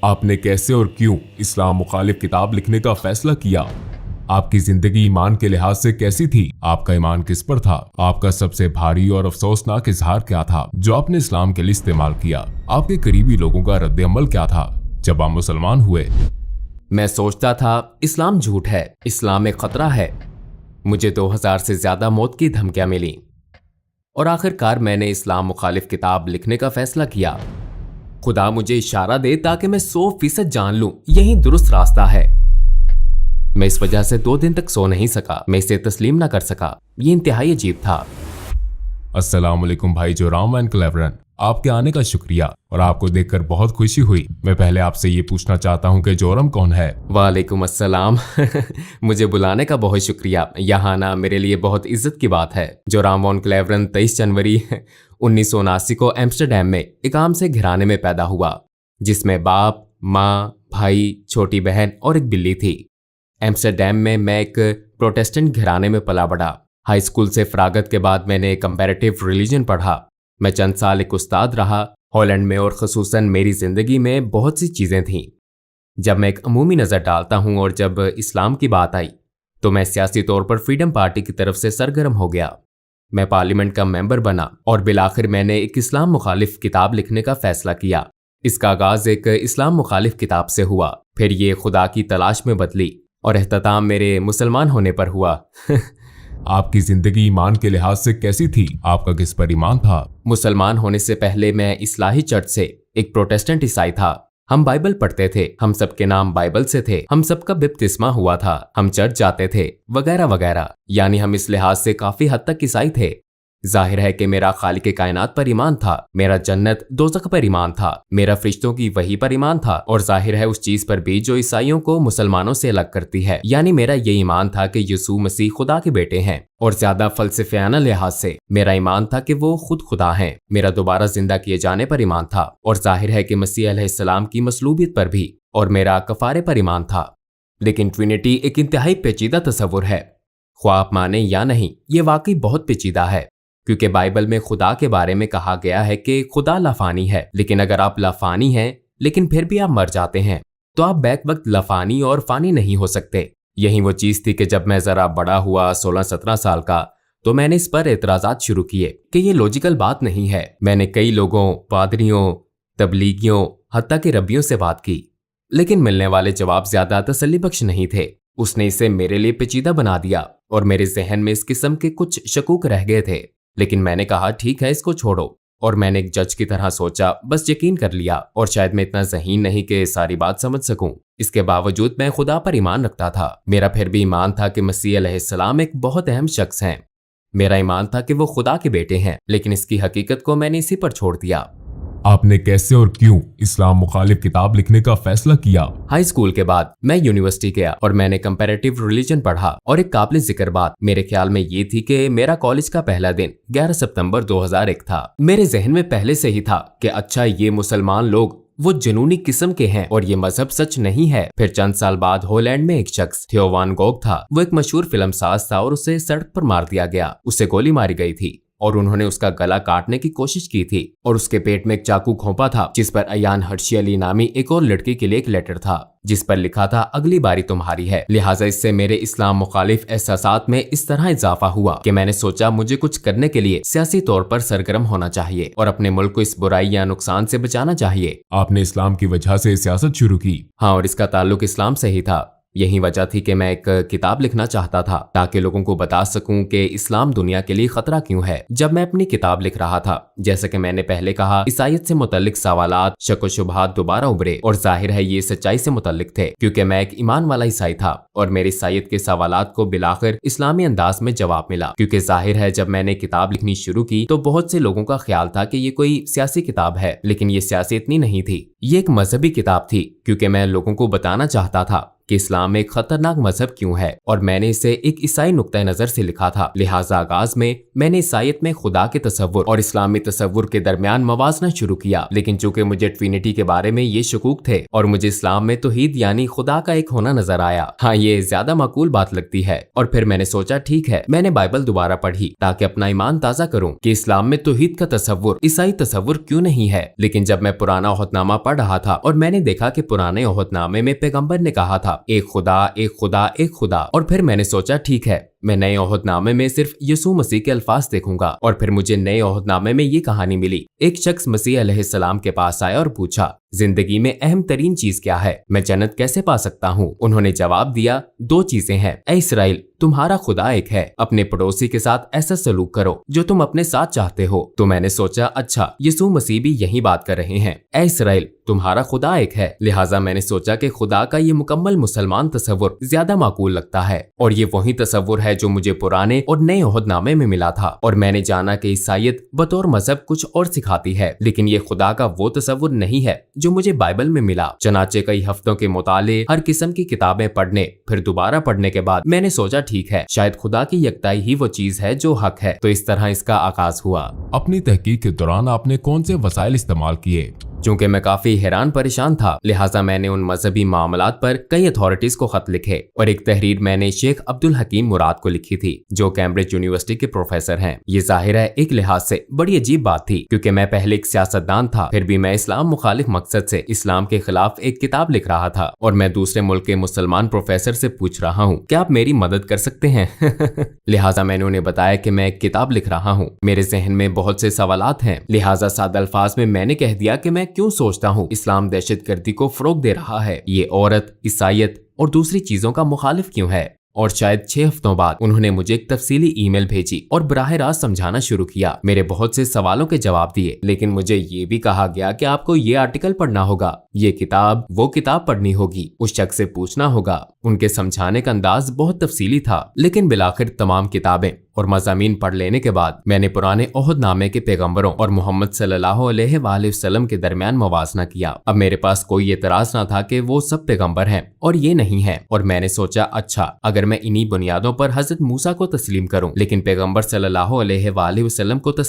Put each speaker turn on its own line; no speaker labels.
आपने कैसे और क्यों इस्लाम मुखालिफ किताब लिखने का फैसला किया? आपकी जिंदगी ईमान के लिहाज से कैसी थी? आपका ईमान किस पर था? आपका सबसे भारी और अफसोसनाक इजहार क्या था जो आपने इस्लाम के लिए इस्तेमाल किया? आपके करीबी लोगों का रद्द-ए-अमल क्या था जब आप मुसलमान हुए?
मैं सोचता था इस्लाम झूठ है, इस्लाम एक खतरा है। मुझे 2000 से ज्यादा मौत की धमकियां मिली और आखिरकार मैंने इस्लाम मुखालिफ किताब लिखने का फैसला किया। खुदा मुझे इशारा दे ताकि मैं 100% जान लूं यही दुरुस्त रास्ता है। मैं इस वजह से 2 दिन तक सो नहीं सका। मैं इसे तस्लीम ना कर सका। ये इंतहाई अजीब था।
अस्सलाम वालेकुम भाई जोराम एंड क्लेवरन, आपके आने का शुक्रिया और आपको देखकर बहुत खुशी हुई। मैं पहले आपसे ये पूछना चाहता हूँ कि जोरम कौन है?
वालेकुम अस्सलाम। मुझे बुलाने का बहुत शुक्रिया। यहाँ आना मेरे लिए बहुत इज्जत की बात है। जोराम वॉन क्लेवरन 23 जनवरी 1979 को एम्स्टरडैम में एक आम से घराने में पैदा हुआ जिसमें बाप, माँ, भाई, छोटी बहन और एक बिल्ली थी। एम्स्टरडैम में मैं एक प्रोटेस्टेंट घराने में पला बढ़ा। हाई स्कूल से फरागत के बाद मैंने कंपैरेटिव रिलीजन पढ़ा। मैं चंद साल एक उस्ताद रहा हॉलैंड में और ख़ुसूसन मेरी ज़िंदगी में बहुत सी चीज़ें थीं। जब मैं एक अमूमी नज़र डालता हूँ और जब इस्लाम की बात आई तो मैं सियासी तौर पर फ्रीडम पार्टी की तरफ से सरगर्म हो गया। मैं पार्लियामेंट का मेंबर बना और बिलाखिर मैंने एक इस्लाम मुखालिफ किताब लिखने का फैसला किया। इसका आगाज़ एक इस्लाम मुखालिफ किताब से हुआ, फिर ये खुदा की तलाश में बदली और एहतताम मेरे मुसलमान होने पर हुआ।
आपकी जिंदगी ईमान के लिहाज से कैसी थी? आपका किस पर ईमान था?
मुसलमान होने से पहले मैं इस्लाही चर्च से एक प्रोटेस्टेंट ईसाई था। हम बाइबल पढ़ते थे, हम सबके नाम बाइबल से थे, हम सबका बपतिस्मा हुआ था, हम चर्च जाते थे वगैरह वगैरह। यानी हम इस लिहाज से काफी हद तक ईसाई थे। जाहिर है कि मेरा खालिक कायनात पर ईमान था, मेरा जन्नत दोज़ख पर ईमान था, मेरा फरिश्तों की वही पर ईमान था और जाहिर है उस चीज पर भी जो ईसाइयों को मुसलमानों से अलग करती है। यानी मेरा ये ईमान था कि यीशु मसीह खुदा के बेटे हैं और ज्यादा फलसफियाना लिहाज से मेरा ईमान था कि वो खुद खुदा हैं। मेरा दोबारा जिंदा किए जाने पर ईमान था और जाहिर है कि मसीह अलैहिस्सलाम की मसलूबियत पर भी, और मेरा कफारे पर ईमान था। लेकिन ट्रिनिटी एक इंतहाई पेचीदा तस्वुर है। ख्वाह आप माने या नहीं, ये वाकई बहुत पेचीदा है क्योंकि बाइबल में खुदा के बारे में कहा गया है कि खुदा लाफानी है। लेकिन अगर आप लाफानी हैं लेकिन फिर भी आप मर जाते हैं तो आप बैक वक्त लाफानी और फानी नहीं हो सकते। यही वो चीज थी कि जब मैं जरा बड़ा हुआ 16-17 साल का तो मैंने इस पर एतराजात शुरू किए कि ये लॉजिकल बात नहीं है। मैंने कई लोगों, पादरियों, तबलीगियों, हत्ता के रब्बियों से बात की लेकिन मिलने वाले जवाब ज्यादा तसल्ली बख्श नहीं थे। उसने इसे मेरे लिए पेचीदा बना दिया और मेरे जहन में इस किस्म के कुछ शकूक रह गए थे। लेकिन मैंने कहा ठीक है, इसको छोड़ो। और मैंने एक जज की तरह सोचा, बस यकीन कर लिया। और शायद मैं इतना ज़हीन नहीं कि सारी बात समझ सकूं। इसके बावजूद मैं खुदा पर ईमान रखता था। मेरा फिर भी ईमान था कि मसीह अलैहिस्सलाम एक बहुत अहम शख्स हैं। मेरा ईमान था कि वो खुदा के बेटे हैं, लेकिन इसकी हकीकत को मैंने इसी पर छोड़ दिया।
आपने कैसे और क्यों इस्लाम मुखालिफ किताब लिखने का फैसला किया?
हाई स्कूल के बाद मैं यूनिवर्सिटी गया और मैंने कंपैरेटिव रिलीजन पढ़ा और एक काबिल जिक्र बात मेरे ख्याल में ये थी कि मेरा कॉलेज का पहला दिन 11 सितंबर 2001 था। मेरे जहन में पहले से ही था कि अच्छा ये मुसलमान लोग वो जुनूनी किस्म के हैं और ये मजहब सच नहीं है। फिर चंद साल बाद हॉलैंड में एक शख्स थियो वान गोग था। वो एक मशहूर फिल्म साज था और उसे सड़क पर मार दिया गया। उसे गोली मारी गई थी और उन्होंने उसका गला काटने की कोशिश की थी और उसके पेट में एक चाकू घोंपा था जिस पर अयान हर्शी अली नामी एक और लड़की के लिए एक लेटर था जिस पर लिखा था अगली बारी तुम्हारी है। लिहाजा इससे मेरे इस्लाम मुखालिफ एहसासात में इस तरह इजाफा हुआ कि मैंने सोचा मुझे कुछ करने के लिए सियासी तौर पर सरगर्म होना चाहिए और अपने मुल्क को इस बुराई या नुकसान से बचाना चाहिए।
आपने इस्लाम की वजह से सियासत शुरू की?
हाँ, और इसका ताल्लुक इस्लाम से ही था। यही वजह थी कि मैं एक किताब लिखना चाहता था ताकि लोगों को बता सकूं कि इस्लाम दुनिया के लिए खतरा क्यों है। जब मैं अपनी किताब लिख रहा था, जैसे कि मैंने पहले कहा, ईसाईयत से मुतल्लिक सवालात, शक व शुबहात दोबारा उभरे और जाहिर है ये सच्चाई से मुतल्लिक थे क्योंकि मैं एक ईमान वाला ईसाई था और मेरे ईसाईयत के सवालात को बिलाखिर इस्लामी अंदाज में जवाब मिला। क्योंकि जाहिर है जब मैंने किताब लिखनी शुरू की तो बहुत से लोगों का ख्याल था कि ये कोई सियासी किताब है, लेकिन ये सियासी इतनी नहीं थी। ये एक मजहबी किताब थी क्योंकि मैं लोगों को बताना चाहता था कि इस्लाम एक खतरनाक मजहब क्यों है, और मैंने इसे एक ईसाई नुक्ता नजर से लिखा था। लिहाजा आगाज में मैंने ईसाईयत में खुदा के तसव्वुर और इस्लामी तसव्वुर के दरमियान मवाजना शुरू किया। लेकिन चूंकि मुझे ट्रिनिटी के बारे में ये शकूक थे और मुझे इस्लाम में तौहीद यानी खुदा का एक होना नजर आया, हाँ ये ज्यादा माकूल बात लगती है। और फिर मैंने सोचा ठीक है, मैंने बाइबल दोबारा पढ़ी ताकि अपना ईमान ताजा करूं कि इस्लाम में तौहीद का तसव्वुर ईसाई तसव्वुर क्यों नहीं है। लेकिन जब मैं पुराना ओहदनामा पढ़ रहा था और मैंने देखा कि पुराने ओहदनामे में पैगंबर ने कहा था एक खुदा एक खुदा एक खुदा, और फिर मैंने सोचा ठीक है, मैं नए ओहदनामे में सिर्फ यीशु मसीह के अल्फाज देखूंगा। और फिर मुझे नए ओहदनामे में ये कहानी मिली। एक शख्स मसीह अलैहिस्सलाम के पास आया और पूछा जिंदगी में अहम तरीन चीज क्या है, मैं जन्नत कैसे पा सकता हूँ। उन्होंने जवाब दिया 2 चीजें हैं, ऐ इसराइल तुम्हारा खुदा एक है, अपने पड़ोसी के साथ ऐसा सलूक करो जो तुम अपने साथ चाहते हो। तो मैंने सोचा अच्छा यीशु मसीह भी यही बात कर रहे हैं, ऐ इसराइल तुम्हारा खुदा एक है। लिहाजा मैंने सोचा कि खुदा का ये मुकम्मल मुसलमान तसव्वुर ज्यादा माकूल लगता है, और ये वही तसव्वुर है जो मुझे पुराने और नए ओहदनामे में मिला था। और मैंने जाना कि ईसाईयत बतौर मजहब कुछ और सिखाती है, लेकिन ये खुदा का वो तसव्वुर नहीं है जो मुझे बाइबल में मिला। चनाचे कई हफ्तों के मुताले, हर किस्म की किताबें पढ़ने फिर दोबारा पढ़ने के बाद मैंने सोचा ठीक है, शायद खुदा की यकताई ही वो चीज है जो हक है। तो इस तरह इसका आगाज हुआ।
अपनी तहकीक के दौरान आपने कौन से वसाइल इस्तेमाल किए?
चूंकि मैं काफी हैरान परेशान था, लिहाजा मैंने उन मजहबी मामलात पर कई अथॉरिटीज को खत लिखे, और एक तहरीर मैंने शेख अब्दुल हकीम मुराद को लिखी थी जो कैम्ब्रिज यूनिवर्सिटी के प्रोफेसर हैं। ये जाहिर है एक लिहाज से बड़ी अजीब बात थी, क्योंकि मैं पहले एक सियासतदान था, फिर भी मैं इस्लाम मुखालिफ मकसद से इस्लाम के खिलाफ एक किताब लिख रहा था, और मैं दूसरे मुल्क के मुसलमान प्रोफेसर से पूछ रहा हूँ क्या आप मेरी मदद कर सकते हैं। लिहाजा मैंने उन्हें बताया कि मैं एक किताब लिख रहा हूँ, मेरे जहन में बहुत से सवालात हैं। लिहाजा सादा अल्फाज में मैंने कह दिया कि मैं क्यों सोचता हूँ इस्लाम दहशतगर्दी को फरोग दे रहा है, ये औरत, ईसाईयत और दूसरी चीजों का मुखालिफ क्यों है। और शायद 6 हफ्तों बाद उन्होंने मुझे एक तफसीली ईमेल भेजी और बराह रास्त समझाना शुरू किया। मेरे बहुत से सवालों के जवाब दिए, लेकिन मुझे ये भी कहा गया कि आपको ये आर्टिकल पढ़ना होगा, ये किताब वो किताब पढ़नी होगी, उस शख्स से पूछना होगा। उनके समझाने का अंदाज बहुत तफसीली था, लेकिन बिलाखिर तमाम किताबें और मज़ामीन पढ़ लेने के बाद मैंने पुराने ओहदनामे के पैगंबरों और मोहम्मद सल्लल्लाहु अलैहि वसल्लम के दरमियान मवाजना किया। अब मेरे पास कोई एतराज ना था कि वो सब पैगंबर हैं और ये नहीं है, और मैंने सोचा अच्छा अगर मैं इन्हीं बुनियादों पर हजरत मूसा को तस्लीम करूं लेकिन पैगंबर सल्लल्लाहु अलैहि वसल्लम को तस्लीम